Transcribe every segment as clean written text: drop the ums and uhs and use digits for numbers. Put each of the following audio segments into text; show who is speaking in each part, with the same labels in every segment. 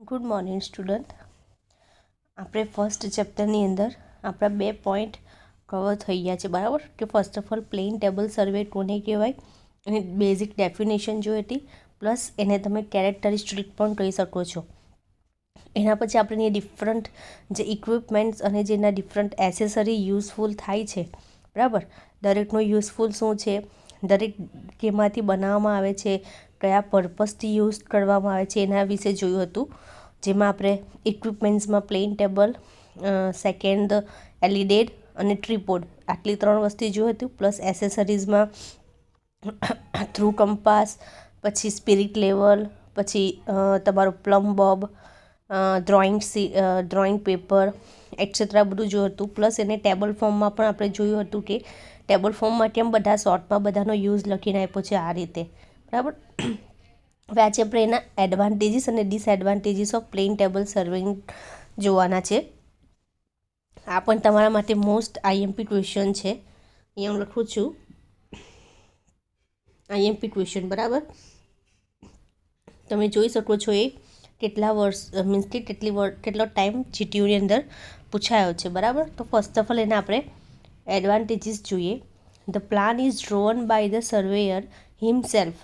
Speaker 1: Good morning student. આપણે first ચેપ્ટરની અંદર આપણા 2 પોઈન્ટ કવર થઈ ગયા છે, બરાબર? કે first of all plane table survey કોને કહેવાય, એની બેઝિક ડેફિનેશન જોઈ હતી, પ્લસ એને તમે કેરેક્ટરિસ્ટિક પણ કહી શકો છો. એના પછી આપણે ડિફરન્ટ જે ઇક્વિપમેન્ટ્સ અને જેના ડિફરન્ટ એસેસરી યુઝફુલ થાય છે, બરાબર? દરેકનો યુઝફુલ શું છે, દરેક કેમાંથી બનાવવામાં આવે છે, કયા પર્પઝથી યુઝ કરવામાં આવે છે, એના વિશે જોયું હતું. જેમાં આપણે ઇક્વિપમેન્ટ્સમાં પ્લેન ટેબલ, સેકન્ડ એલિડેડ અને ટ્રીપોડ, આટલી 3 વસ્તુ જોઈ હતી. પ્લસ એસેસરીઝમાં થ્રુ કમ્પાસ, પછી સ્પિરિટ લેવલ, પછી તમારું plum Bob, drawing paper etcetera બધું જોયું હતું. પ્લસ એને ટેબલ ફોર્મમાં પણ આપણે જોયું હતું કે ટેબલ ફોર્મમાં કેમ બધા શોર્ટમાં બધાનો યુઝ લખીને આપ્યો છે આ રીતે, બરાબર? હવે આજે આપણે એના એડવાન્ટેજીસ અને disadvantages of plane table serving જોવાના છે. આ પણ તમારા માટે મોસ્ટ આઈએમપી ક્વેશ્ચન છે. અહીંયા હું લખું છું આઈએમપી ક્વેશ્ચન, બરાબર? તમે જોઈ શકો છો એ કેટલા વર્ષ મીન્સ કે કેટલો ટાઈમ જીટીયુની અંદર પૂછાયો છે, બરાબર? તો ફર્સ્ટ ઓફ ઓલ એને આપણે એડવાન્ટેજીસ જોઈએ. The plan is drawn by the surveyor himself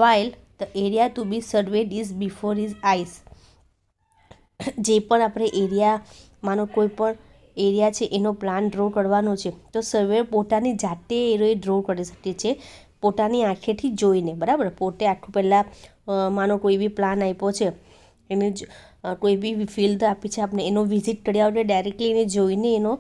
Speaker 1: while the area to be surveyed is before his eyes. જે પણ આપણે એરિયા, માનો કોઈ પણ એરિયા છે એનો પ્લાન ડ્રો કરવાનો છે, તો સર્વેયર પોતાની જાતે એ ડ્રો કરી શકે છે, પોતાની આંખેથી જોઈને, બરાબર? પોતે આખું પહેલાં માનો કોઈ બી પ્લાન આપ્યો છે, એને કોઈ બી ફિલ્ડ આપી છે આપણે, એનો વિઝિટ કર્યા વગર ડાયરેક્ટલી એને જોઈને એનો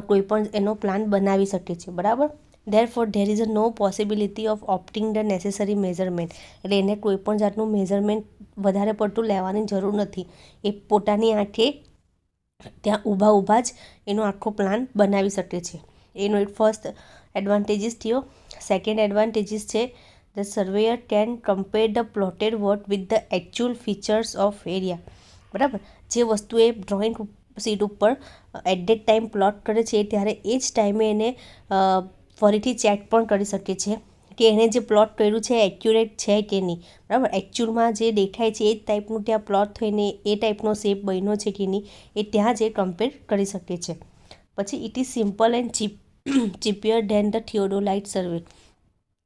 Speaker 1: કોઈ પણ એનો પ્લાન બનાવી શકે છે, બરાબર? Therefore, there is no possibility of opting the necessary measurement. એટલે એને કોઈ પણ જાતનું મેઝરમેન્ટ વધારે પડતું લેવાની જરૂર નથી. એ પોતાની આંખે ત્યાં ઊભા જ એનો આખો પ્લાન બનાવી શકે છે. એનો એક ફર્સ્ટ એડવાન્ટેજીસ થયો. સેકન્ડ એડવાન્ટેજીસ છે the surveyor can compare the plotted work with the actual features of area, બરાબર? જે વસ્તુ એ ડ્રોઈંગ શીટ ઉપર એટ ધેટ ટાઈમ પ્લોટ કરે છે ત્યારે એ જ ટાઈમે એને ફરીથી ચેક પણ કરી શકે છે કે એણે જે પ્લોટ કર્યું છે એક્યુરેટ છે કે નહીં, બરાબર? એકચ્યુઅલમાં જે દેખાય છે એ જ ટાઈપનું ત્યાં પ્લોટ થઈને એ ટાઈપનો શેપ બન્યો છે કે નહીં, એ ત્યાં જ એ કમ્પેર કરી શકે છે. પછી it is simple and cheaper than the theodolite survey.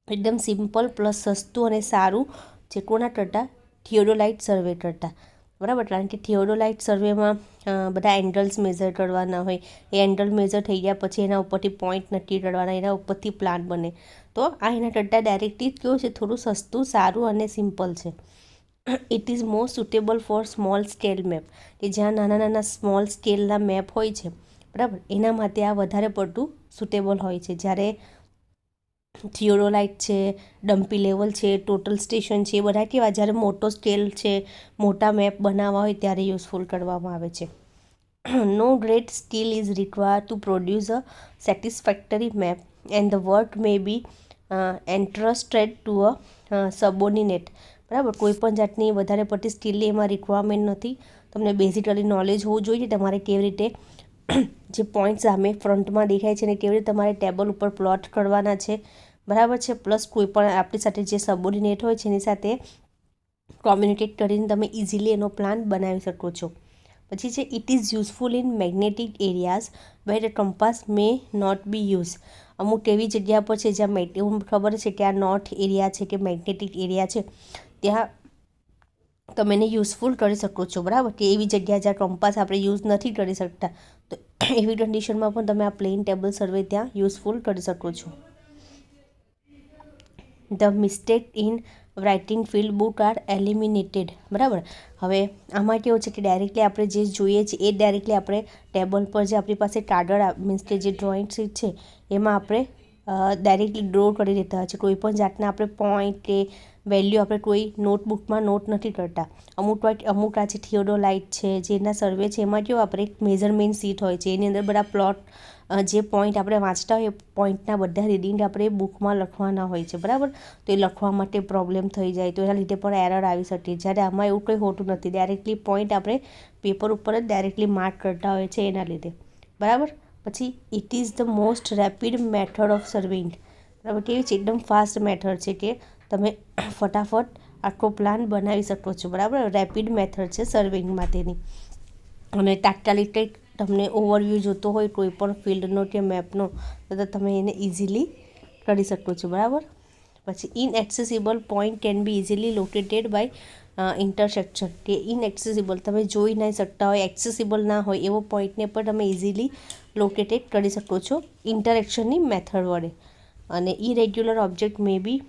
Speaker 1: એકદમ સિમ્પલ પ્લસ સસ્તું અને સારું જે કોના કરતાં, થિયોડોલાઇટ સર્વે કરતાં, બરાબર? કારણ કે થિયોડોલાઇટ સર્વેમાં બધા એંગલ્સ મેઝર કરવાના હોય, એ એંગલ મેઝર થઈ ગયા પછી એના ઉપરથી પોઈન્ટ નક્કી કરવાના, એના ઉપરથી પ્લાન બને. તો આ એના કરતાં ડાયરેક્ટલી કેવું છે, થોડું સસ્તું, સારું અને સિમ્પલ છે. It is more suitable four small scale map, કે જ્યાં નાના સ્મોલ સ્કેલના મેપ હોય છે, બરાબર? એના માટે આ વધારે પડતું સુટેબલ હોય છે. જ્યારે થિયોડોલાઇટ છે, ડમ્પી લેવલ છે, ટોટલ સ્ટેશન છે, એ બધા કેવા જ્યારે મોટો સ્કેલ છે, મોટા મેપ બનાવવા હોય ત્યારે યુઝફુલ કરવામાં આવે છે. No great skill is required to produce a satisfactory map and the work may be entrusted to a subordinate, બરાબર? કોઈ પણ જાતની વધારે પડતી સ્કિલ એમાં રિક્વાયરમેન્ટ નથી. તમને બેઝિકલી નોલેજ હોવું જોઈએ તમારે કેવી રીતે જે પોઈન્ટ સામે ફ્રન્ટમાં દેખાય છે ને કેવી રીતે તમારે ટેબલ ઉપર પ્લોટ કરવાના છે, બરાબર છે? પ્લસ કોઈ પણ આપણી સાથે જે સબોર્ડિનેટ હોય છે એની સાથે કોમ્યુનિકેટ કરીને તમે ઇઝીલી એનો પ્લાન બનાવી શકો છો. પછી છે it is useful in magnetic areas where compass may not be use. અમુક એવી જગ્યા પર છે જ્યાં એવું ખબર છે કે આ નોર્થ એરિયા છે કે મેગ્નેટિક એરિયા છે, ત્યાં તમે એને યુઝફુલ કરી શકો છો, બરાબર? કે એવી જગ્યા જ્યાં કમ્પાસ આપણે યુઝ નથી કરી શકતા, તો એવી કન્ડિશનમાં પણ તમે આ પ્લેન ટેબલ સર્વે ત્યાં યુઝફુલ કરી શકો છો. The mistake in writing field book R eliminated, બરાબર? હવે આમાં કેવું છે કે ડાયરેક્ટલી આપણે જે જોઈએ છીએ એ ડાયરેક્ટલી આપણે ટેબલ પર જે આપણી પાસે કાગળ મીન્સ કે જે ડ્રોઈંગ શીટ છે એમાં આપણે ડાયરેક્ટલી ડ્રો કરી દેતા હોય છે. કોઈ પણ જાતના આપણે પોઈન્ટ કે વેલ્યુ આપણે કોઈ નોટબુકમાં નોટ નથી કરતા. અમુક આ જે થિયોડોલાઇટ છે, જેના સર્વે છે, એમાં કેવું આપણે એક મેઝરમેન્ટ શીટ હોય છે, એની અંદર બધા પ્લોટ જે પોઈન્ટ આપણે વાંચતા હોય એ પોઈન્ટના બધા રીડિંગ આપણે બુકમાં લખવાના હોય છે, બરાબર? તો એ લખવા માટે પ્રોબ્લેમ થઈ જાય, તો એના લીધે પણ એરર આવી શકે. જ્યારે આમાં એવું કંઈ હોતું નથી, ડાયરેક્ટલી પોઈન્ટ આપણે પેપર ઉપર જ ડાયરેક્ટલી માર્ક કરતા હોય છે એના લીધે, બરાબર? પછી it is the most rapid method of serving, બરાબર? કેવી છે? એકદમ ફાસ્ટ મેથડ છે કે તમે ફટાફટ આખો પ્લાન બનાવી શકો છો, બરાબર. રેપિડ મેથડ છે સર્વેઇંગ માટેની. અને તાત્કાલિક કંઈક તમને ઓવરવ્યૂ જોતો હોય કોઈ પણ ફિલ્ડનો કે મેપનો, તો તમે એને ઇઝીલી કરી શકો છો, બરાબર. પછી inaccessible point can be easily located by intersection, કે ઇનએક્સેસિબલ તમે જોઈ નહીં શકતા હોય, એક્સેસિબલ ના હોય એવો પોઈન્ટને પણ તમે ઇઝીલી લોકેટેડ કરી શકો છો ઇન્ટરેક્શનની મેથડ વડે. અને ઇરેગ્યુલર ઓબ્જેક્ટ મે બી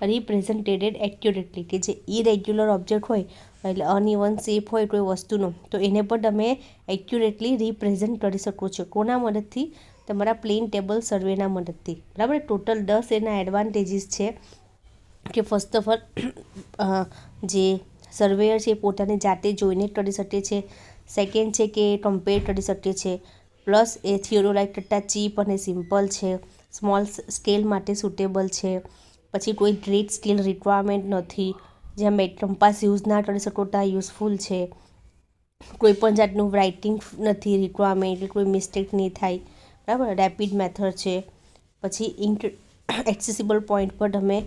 Speaker 1: રિપ્રેઝન્ટેડ એક્યુરેટલી, કે જે ઇરેગ્યુલર ઓબ્જેક્ટ હોય એટલે અનઇવન શેપ હોય કોઈ વસ્તુનો, તો એને પણ તમે એક્યુરેટલી રિપ્રેઝન્ટ કરી શકો છો. કોના મદદથી? તમારા પ્લેન ટેબલ સર્વેના મદદથી, બરાબર. ટોટલ 10 એના એડવાન્ટેજીસ છે કે ફર્સ્ટ ઓફ ઓલ જે સર્વેયર છે પોતાની જાતે જોઈને કરી શકે છે. સેકન્ડ છે કે કમ્પેર કરી શકે છે. પ્લસ એ થિયોરોલાઇટ કરતાં ચીપ અને સિમ્પલ છે. સ્મોલ સ્કેલ માટે સુટેબલ છે. પછી કોઈ ગ્રેટ સ્કેલ રિક્વાયરમેન્ટ નથી. જ્યાં કમ્પાસ યુઝ ના કરી શકો ત્યાં યુઝફુલ છે. કોઈ પણ જાતનું રાઇટિંગ નથી રિક્વાયરમેન્ટ, કોઈ મિસ્ટેક નહીં થાય, બરાબર. રેપિડ મેથડ છે. પછી એક્સેસિબલ પોઈન્ટ પર તમે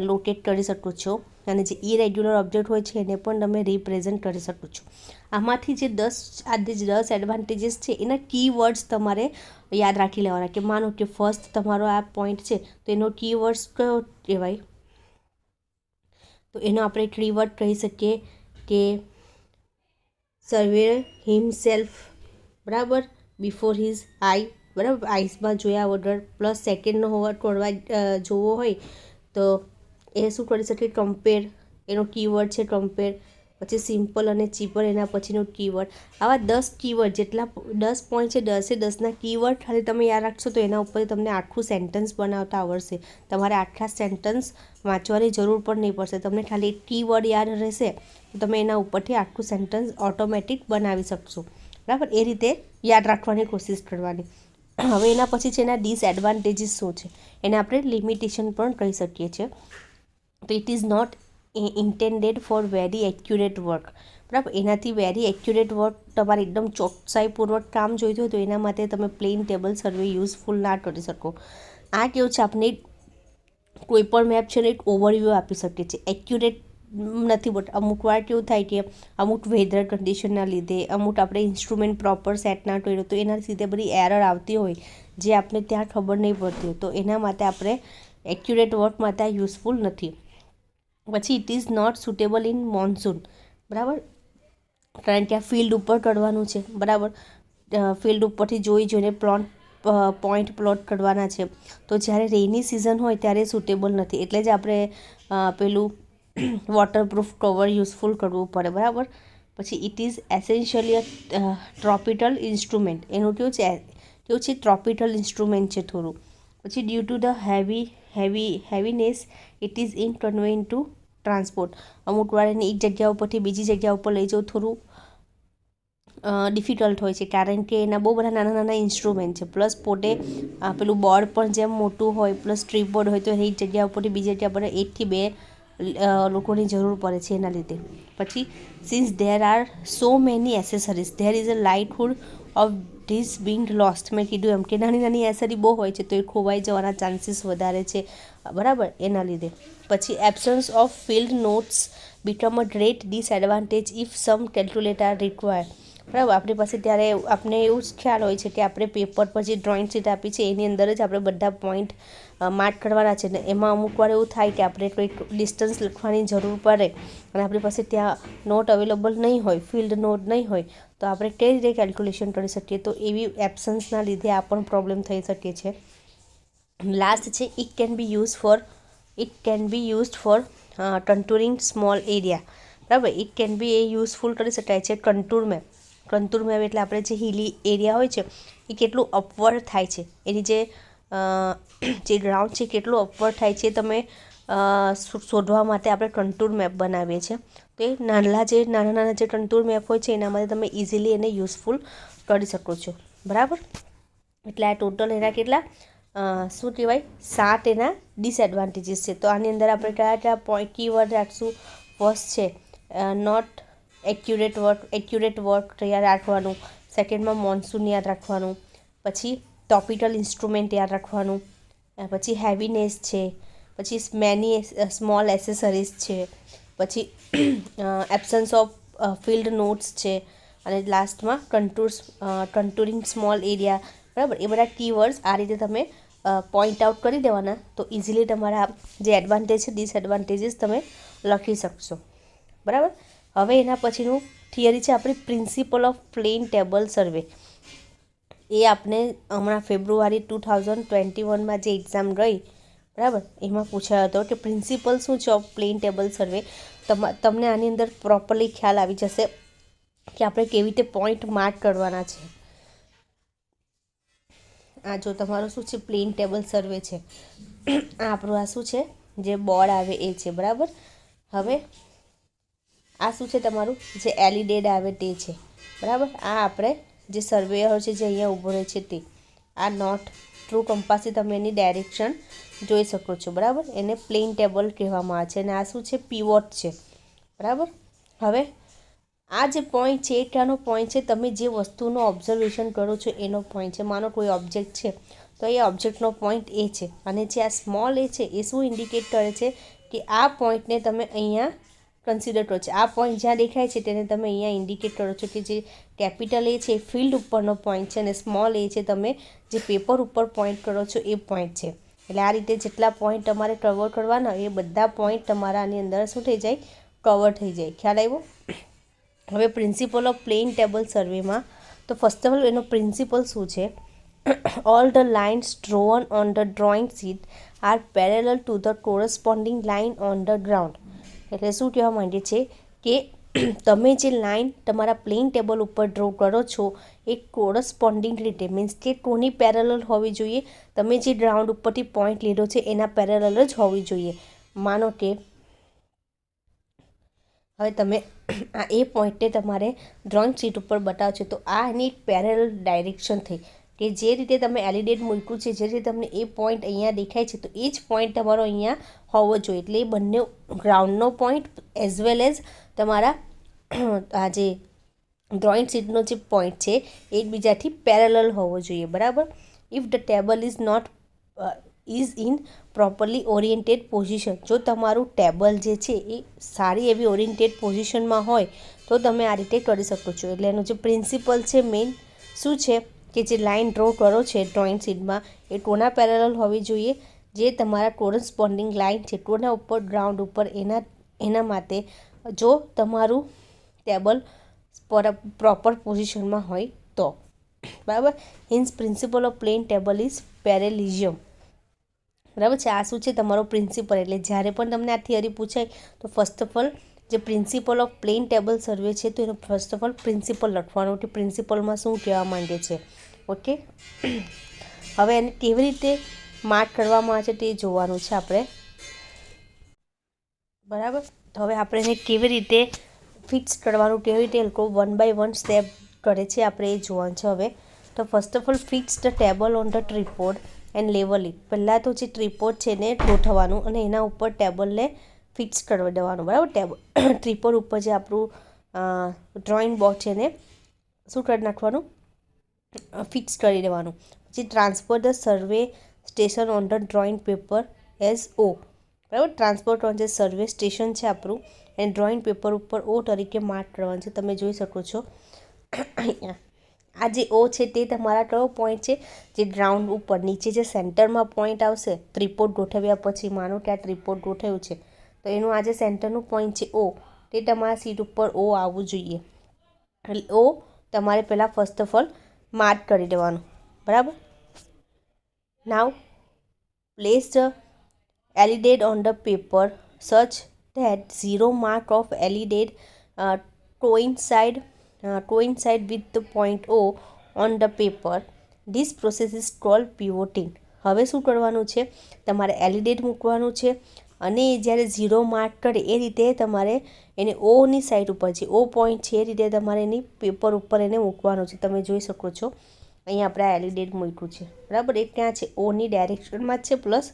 Speaker 1: લોકેટ કરી શકો છો. અને જે ઇરેગ્યુલર ઓબ્જેક્ટ હોય છે એને પણ તમે રિપ્રેઝન્ટ કરી શકો છો. આમાંથી જે 10 એડવાન્ટેજીસ છે એના કીવર્ડ્સ તમારે યાદ રાખી લેવાના. કે માનો કે ફર્સ્ટ તમારો આ પોઈન્ટ છે તો એનો કીવર્ડ્સ કયો કહેવાય? તો એનો આપણે કીવર્ડ કહી શકીએ કે સર્વેયર હિમસેલ્ફ, બરાબર, બિફોર હિઝ આઈ, બરાબર, આઈસમાં જોયા વગર. પ્લસ સેકન્ડનો જોવો હોય તો એ શું કરી શકે? કમ્પેર, એનો કીવર્ડ છે કમ્પેર. પછી સિમ્પલ અને ચીપર એના પછીનો કીવર્ડ. આવા 10 કીવર્ડ, જેટલા 10 પોઈન્ટ છે 10 કીવર્ડ ખાલી તમે યાદ રાખશો તો એના ઉપર તમને આખું સેન્ટન્સ બનાવતા આવડશે. તમારે આખા સેન્ટન્સ વાંચવાની જરૂર પણ નહીં પડશે. તમને ખાલી એક કીવર્ડ યાદ રહેશે તો તમે એના ઉપરથી આખું સેન્ટન્સ ઓટોમેટિક બનાવી શકશો, બરાબર. એ રીતે યાદ રાખવાની કોશિશ કરવાની. હવે એના પછી છે એના ડિસએડવાન્ટેજીસ શું છે એને આપણે લિમિટેશન પણ કહી શકીએ છીએ. તો it is not intended for very accurate work, બરાબર. એનાથી વેરી એક્યુરેટ વર્ક તમારે એકદમ ચોકસાઈપૂર્વક કામ જોઈતું હોય તો એના માટે તમે પ્લેન ટેબલ સર્વે યુઝફુલ ના કરી શકો. આ કેવું છે, આપણે કોઈ પણ મેપ છે ને એક ઓવરવ્યૂ આપી શકીએ છીએ, એક્યુરેટ નથી. બટ અમુક વાર કેવું થાય કે અમુક વેધર કન્ડિશનના લીધે, અમુક આપણે ઇન્સ્ટ્રુમેન્ટ પ્રોપર સેટ ના કર્યો તો એના લીધે બધી એરર આવતી હોય જે આપણે ત્યાં ખબર નહીં પડતી હોય, તો એના માટે આપણે એક્યુરેટ વર્ક માટે આ યુઝફુલ નથી. પછી it is not suitable in monsoon, બરાબર. કારણ કે આ ફિલ્ડ ઉપર કરવાનું છે, બરાબર. ફિલ્ડ ઉપરથી જોઈને પોઈન્ટ પ્લોટ કરવાના છે. તો જ્યારે રેઇની સિઝન હોય ત્યારે સુટેબલ નથી. એટલે જ આપણે પેલું વોટરપ્રૂફ કવર યુઝફુલ કરવું પડે, બરાબર. પછી it is essentially tropical instrument. એનું કેવું છે ટ્રોપિકલ ઇન્સ્ટ્રુમેન્ટ છે થોડું. પછી due to the heaviness it is inconvenient to transport. અમુક વાર એને એક જગ્યા ઉપરથી બીજી જગ્યા ઉપર લઈ જવું થોડું ડિફિકલ્ટ હોય છે, કારણ કે એના બહુ બધા નાના ઇન્સ્ટ્રુમેન્ટ છે. પ્લસ પોતે પેલું બોર્ડ પણ જેમ મોટું હોય, પ્લસ ટ્રીપબોર્ડ હોય તો એક જગ્યા ઉપરથી બીજી જગ્યા પર 1 થી 2 લોકોની જરૂર પડે છે એના લીધે. પછી since there are so many accessories there is a likelihood of these being lost. મેં કીધું એમ કે નાની એસેસરી બહુ હોય છે તો એ ખોવાઈ જવાના ચાન્સીસ વધારે છે, બરાબર, એના લીધે. પછી absence of field notes become a great disadvantage if some calculator are require, બરાબર. આપણી પાસે ત્યારે આપણે એવું જ ખ્યાલ હોય છે કે આપણે પેપર પર જે ડ્રોઈંગ શીટ આપી છે એની અંદર જ આપણે બધા પોઈન્ટ માર્ક કરવાના છે. ને એમાં અમુક વાર એવું થાય કે આપણે કોઈક ડિસ્ટન્સ લખવાની જરૂર પડે અને આપણી પાસે ત્યાં નોટ અવેલેબલ નહીં હોય, ફિલ્ડ નોટ નહીં હોય, તો આપણે કઈ રીતે કેલ્ક્યુલેશન કરી શકીએ? તો એવી એબ્સન્સના લીધે આ પણ પ્રોબ્લેમ થઈ શકે છે. લાસ્ટ છે it can be used for contouring small area, બરાબર. ઇટ કેન બી યુઝફુલ કરી શકાય છે કન્ટુર મેપ. કન્ટુર મેપ એટલે આપણે જે હિલી એરિયા હોય છે એ કેટલું અપવર્ડ થાય છે, એની જે ગ્રાઉન્ડ છે કેટલું અપવર્ડ થાય છે તમે શોધવા માટે આપણે કન્ટુર મેપ બનાવીએ છીએ. તો એ નાના જે કન્ટુર મેપ હોય છે એના માટે તમે ઇઝીલી એને યુઝફુલ કરી શકો છો, બરાબર. એટલે આ ટોટલ એના કેટલા શું કહેવાય 7 એના ડિસએડવાન્ટેજીસ છે. તો આની અંદર આપણે કયા પોઈન્ટ કીવર્ડ રાખશું? ફર્સ્ટ છે નોટ એક્યુરેટ વર્ક યાદ રાખવાનું. સેકન્ડમાં મોન્સૂન યાદ રાખવાનું. પછી ટોપિકલ ઇન્સ્ટ્રુમેન્ટ યાદ રાખવાનું. પછી હેવીનેસ છે. પછી મેની સ્મોલ એસેસરીઝ છે, પછી એબ્સન્સ ઓફ ફિલ્ડ નોટ્સ છે, અને લાસ્ટમાં કન્ટુરિંગ સ્મોલ એરિયા, બરાબર. એ બધા કીવર્ડ્સ આ રીતે તમે પોઈન્ટ આઉટ કરી દેવાના, તો ઇઝીલી તમારા જે એડવાન્ટેજ છે ડિસએડવાન્ટેજીસ તમે લખી શકશો, બરાબર. હવે એના પછીનું થિયરી છે આપણી પ્રિન્સિપલ ઓફ પ્લેન ટેબલ સર્વે. એ આપણે હમણાં ફેબ્રુઆરી 2021માં જે એક્ઝામ ગઈ, બરાબર, એમાં પૂછાયો હતો કે પ્રિન્સિપલ શું છે ઓફ પ્લેન ટેબલ સર્વે. તમને આની અંદર પ્રોપરલી ખ્યાલ આવી જશે કે આપણે કેવી રીતે પોઈન્ટ માર્ક કરવાના છે. આ જો તમારું શું છે પ્લેન ટેબલ સર્વે છે, આ આપણું આ શું છે જે બોર્ડ આવે એ છે, બરાબર. હવે આ શું છે તમારું જે એલિડેડ આવે તે છે, બરાબર. આ આપણે જે સર્વેયર છે જે અહીંયા ઊભો રહે છે તે, આ નોટ ટ્રુ કમ્પાસથી તમે એની ડાયરેક્શન જોઈ શકો છો, બરાબર. એને પ્લેન ટેબલ કહેવામાં આવે છે. અને આ શું છે પીવોટ છે, બરાબર. હવે આ જે પોઈન્ટ છે એ ક્યાંનો પોઈન્ટ છે, તમે જે વસ્તુનો ઓબ્ઝર્વેશન કરો છો એનો પોઈન્ટ છે. માનો કોઈ ઓબ્જેક્ટ છે તો એ ઓબ્જેક્ટનો પોઈન્ટ એ છે, અને જે આ સ્મોલ એ છે એ શું ઇન્ડિકેટ કરે છે કે આ પોઈન્ટને તમે અહીંયા કન્સિડર કરો છો. આ પોઈન્ટ જ્યાં દેખાય છે તેને તમે અહીંયા ઇન્ડિકેટ કરો છો કે જે કેપિટલ એ છે એ ફિલ્ડ ઉપરનો પોઈન્ટ છે, અને સ્મોલ એ છે તમે જે પેપર ઉપર પોઈન્ટ કરો છો એ પોઈન્ટ છે. એટલે આ રીતે જેટલા પોઈન્ટ તમારે કવર કરવાના એ બધા પોઈન્ટ તમારા આની અંદર શું થઈ જાય, કવર થઈ જાય. ખ્યાલ આવ્યો? હવે પ્રિન્સિપલ ઓફ પ્લેન ટેબલ સર્વેમાં તો ફર્સ્ટ ઓફ ઓલ એનો પ્રિન્સિપલ શું છે, all the lines drawn on the drawing sheet are parallel to the corresponding line on the ground. એટલે શું કહેવા માંગે છે કે તમે જે લાઇન તમારા પ્લેન ટેબલ ઉપર ડ્રો કરો છો એ કોરસ્પોન્ડિંગ રીતે મીન્સ કે કોની પેરેલલ હોવી જોઈએ, તમે જે ગ્રાઉન્ડ ઉપરથી પોઈન્ટ લીધો છે એના પેરેલલ જ હોવી જોઈએ. માનો કે હવે તમે આ એ પોઈન્ટને તમારે ડ્રોઈંગ શીટ ઉપર બતાવો છો, તો આ એની એક પેરેલલ ડાયરેક્શન થઈ કે જે રીતે તમે એલિડેટ મૂક્યું છે, જે રીતે તમને એ પોઈન્ટ અહીંયા દેખાય છે તો એ જ પોઈન્ટ તમારો અહીંયા હોવો જોઈએ. એટલે એ બંને ગ્રાઉન્ડનો પોઈન્ટ એઝ વેલ એઝ તમારા આ જે ડ્રોઈંગ શીટનો જે પોઈન્ટ છે એ એકબીજાથી પેરેલલ હોવો જોઈએ, બરાબર. If the table is not is in properly oriented position, જો તમારું ટેબલ જે છે એ સારી એવી ઓરિએન્ટેડ પોઝિશનમાં હોય તો તમે આ રીતે કરી શકો છો. એટલે એનું જે પ્રિન્સિપલ છે મેઇન શું છે કે જે લાઇન ડ્રો કરો છે ડ્રોઈંગ શીટમાં એ ટોના પેરેલલ હોવી જોઈએ, જે તમારા કોરસ્પોન્ડિંગ લાઇન છે ટોના ઉપર ગ્રાઉન્ડ ઉપર એના માટે જો તમારું ટેબલ પ્રોપર પોઝિશનમાં હોય તો, બરાબર. Hence principle of plane table is parallelism, બરાબર છે. આ શું છે તમારો પ્રિન્સિપલ. એટલે જ્યારે પણ તમને આ થિયરી પૂછાય તો ફર્સ્ટ ઓફ ઓલ જે પ્રિન્સિપલ ઓફ પ્લેન ટેબલ સર્વે છે તો એનો ફર્સ્ટ ઓફ ઓલ પ્રિન્સિપલ લખવાનું કે પ્રિન્સિપલમાં શું કહેવા માંગે છે, ઓકે. હવે એને કેવી રીતે માર્ક કરવામાં આવે છે તે જોવાનું છે આપણે, બરાબર. તો હવે આપણે એને કેવી રીતે ફિક્સ કરવાનું, કેવી રીતે એ લોકો 1 by 1 સ્ટેપ કરે છે આપણે એ જોવાનું છે. હવે તો first of all fix the table on the tripod and level it. પહેલાં તો જે ટ્રીપોડ છે એને ગોઠવવાનું અને એના ઉપર ટેબલને ફિક્સ કરી દેવાનું, બરાબર. ટ્રીપોડ ઉપર જે આપણું ડ્રોઈંગ બોર્ડ છે એને શું કરી નાખવાનું, ફિક્સ કરી દેવાનું. પછી transfer the survey station on the drawing paper as O, બરાબર. ટ્રાન્સપોર્ટ ઓન જે સર્વે સ્ટેશન છે આપણું એને ડ્રોઈંગ પેપર ઉપર ઓ તરીકે માર્ક કરવાનું છે. તમે જોઈ શકો છો અહીંયા આ જે ઓ છે તે તમારા કયો પોઈન્ટ છે, જે ગ્રાઉન્ડ ઉપર નીચે જે સેન્ટરમાં પોઈન્ટ આવશે ટ્રીપોડ ગોઠવ્યા પછી, માનો કે આ ટ્રીપોડ ગોઠવ્યું છે તો એનું આ જે સેન્ટરનું પોઈન્ટ છે ઓ, તે તમારા સીટ ઉપર ઓ આવવું જોઈએ. એટલે ઓ તમારે પહેલાં ફર્સ્ટ ઓફ ઓલ માર્ક કરી દેવાનું, બરાબર. Now place the alidade on the paper such that 0 mark of alidade coincide with the point O on the paper. This process is called pivoting. હવે શું કરવાનું છે, તમારે એલિડેટ મૂકવાનું છે અને જ્યારે 0 માર્ક કરે એ રીતે તમારે એને ઓની સાઈડ ઉપર છે ઓ પોઈન્ટ છે એ રીતે તમારે એની પેપર ઉપર એને મૂકવાનું છે. તમે જોઈ શકો છો અહીંયા આપણે આ એલિડેટ મૂક્યું છે, બરાબર. એ ક્યાં છે, ઓની ડાયરેક્શનમાં જ છે, પ્લસ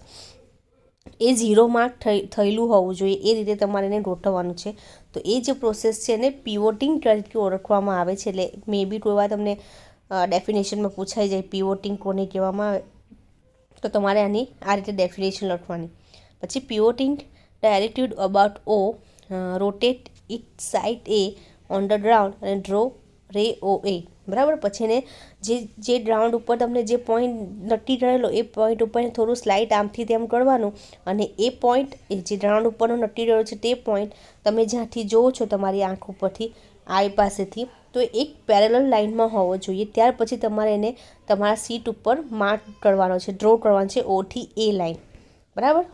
Speaker 1: એ 0 માર્ક થયેલું હોવું જોઈએ એ રીતે તમારે એને ગોઠવવાનું છે. તો એ જે પ્રોસેસ છે એને પિવોટિંગ તરીકે ઓળખવામાં આવે છે. એટલે મે બી કોઈ વાર તમને ડેફિનેશનમાં પૂછાઈ જાય પિવોટિંગ કોને કહેવામાં આવે તો તમારે આની આ રીતે ડેફિનેશન લખવાની. પછી pivoting directed about O, rotate it sight A on the ground અને ડ્રો રે ઓ એ, બરાબર. પછી એને જે ગ્રાઉન્ડ ઉપર તમને જે પોઈન્ટ નક્કી કરેલો એ પોઈન્ટ ઉપર થોડું સ્લાઇડ આમથી તેમ કરવાનું, અને એ પોઈન્ટ જે ગ્રાઉન્ડ ઉપરનો નક્કી કરેલો છે તે પોઈન્ટ તમે જ્યાંથી જોવો છો તમારી આંખ ઉપરથી આઈ પાસેથી, તો એક પેરેલલ લાઇનમાં હોવો જોઈએ. ત્યાર પછી તમારે એને તમારા સીટ ઉપર માર્ક કરવાનો છે, ડ્રો કરવાનો છે ઓથી એ લાઇન, બરાબર.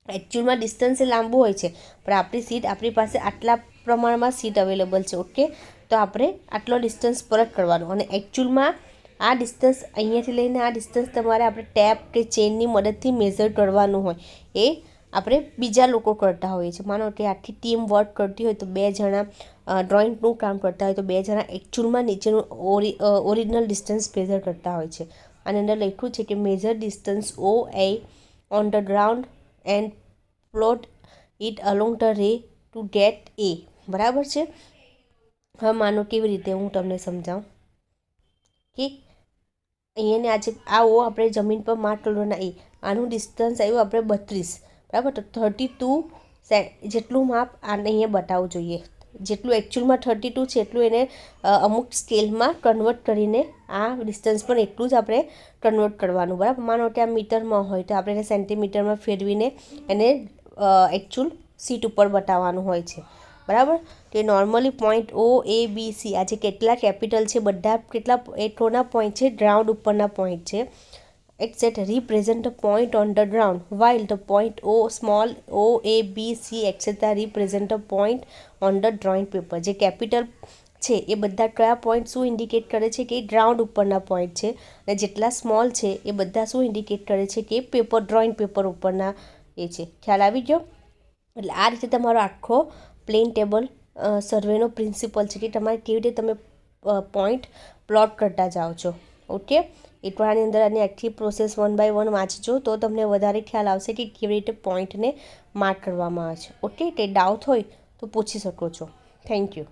Speaker 1: એકચ્યુઅલમાં ડિસ્ટન્સ એ લાંબુ હોય છે, પણ આપણી પાસે આટલા પ્રમાણમાં સીટ અવેલેબલ છે. ઓકે, તો આપણે આટલો ડિસ્ટન્સ પરત કરવાનો, અને એકચ્યુઅલમાં આ ડિસ્ટન્સ અહીંયાથી લઈને આ ડિસ્ટન્સ તમારે આપણે ટેપ કે ચેનની મદદથી મેઝર કરવાનું હોય. એ આપણે બીજા લોકો કરતા હોઈએ છીએ. માનો કે આખી ટીમ વર્ક કરતી હોય તો 2 જણા ડ્રોઈંગનું કામ કરતા હોય તો 2 જણા એકચ્યુઅલમાં નીચેનું ઓરિજિનલ ડિસ્ટન્સ મેઝર કરતા હોય છે. આની અંદર લખ્યું છે કે measure distance O A on the ground and plot it along the ray to get A, બરાબર છે. હવે માનો કેવી રીતે હું તમને સમજાવું કે અહીંયાને આજે આ ઓ આપણે જમીન પર માર્ક કરવાના એ, આનું ડિસ્ટન્સ આવ્યું આપણે 32, બરાબર. તો 32 જેટલું માપ આને અહીંયા બતાવવું જોઈએ. જેટલું એકચ્યુઅલમાં 32 છે એટલું એને અમુક સ્કેલમાં કન્વર્ટ કરીને આ ડિસ્ટન્સ પણ એટલું જ આપણે કન્વર્ટ કરવાનું, બરાબર. માનો કે આ મીટરમાં હોય તો આપણે એને સેન્ટીમીટરમાં ફેરવીને એને એકચ્યુઅલ સીટ ઉપર બતાવવાનું હોય છે, બરાબર. કે normally point O A B C આ જે કેટલા કેપિટલ છે બધા કેટલા એટોના પોઈન્ટ છે, ગ્રાઉન્ડ ઉપરના પોઈન્ટ છે. It's at represent the point on the ground while the point O small O A B C etcetera represent the point on the drawing paper. જે કેપિટલ છે એ બધા કયા પોઈન્ટ શું ઇન્ડિકેટ કરે છે કે ગ્રાઉન્ડ ઉપરના પોઈન્ટ છે, અને જેટલા સ્મોલ છે એ બધા શું ઇન્ડિકેટ કરે છે કે પેપર ડ્રોઈંગ પેપર ઉપરના એ છે. ખ્યાલ આવી ગયો? એટલે આ રીતે તમારો આખો પ્લેન ટેબલ સર્વેનો પ્રિન્સિપલ છે કે તમારે કેવી રીતે તમે પોઈન્ટ પ્લોટ કરતા જાઓ છો. ઓકે, એકવાર આની અંદર આની આખી પ્રોસેસ 1 by 1 વાંચજો તો તમને વધારે ખ્યાલ આવશે કે કેવી રીતે પોઈન્ટને માર્ક કરવામાં આવે છે. ઓકે, તે ડાઉટ હોય તો પૂછી શકો છો. Thank you.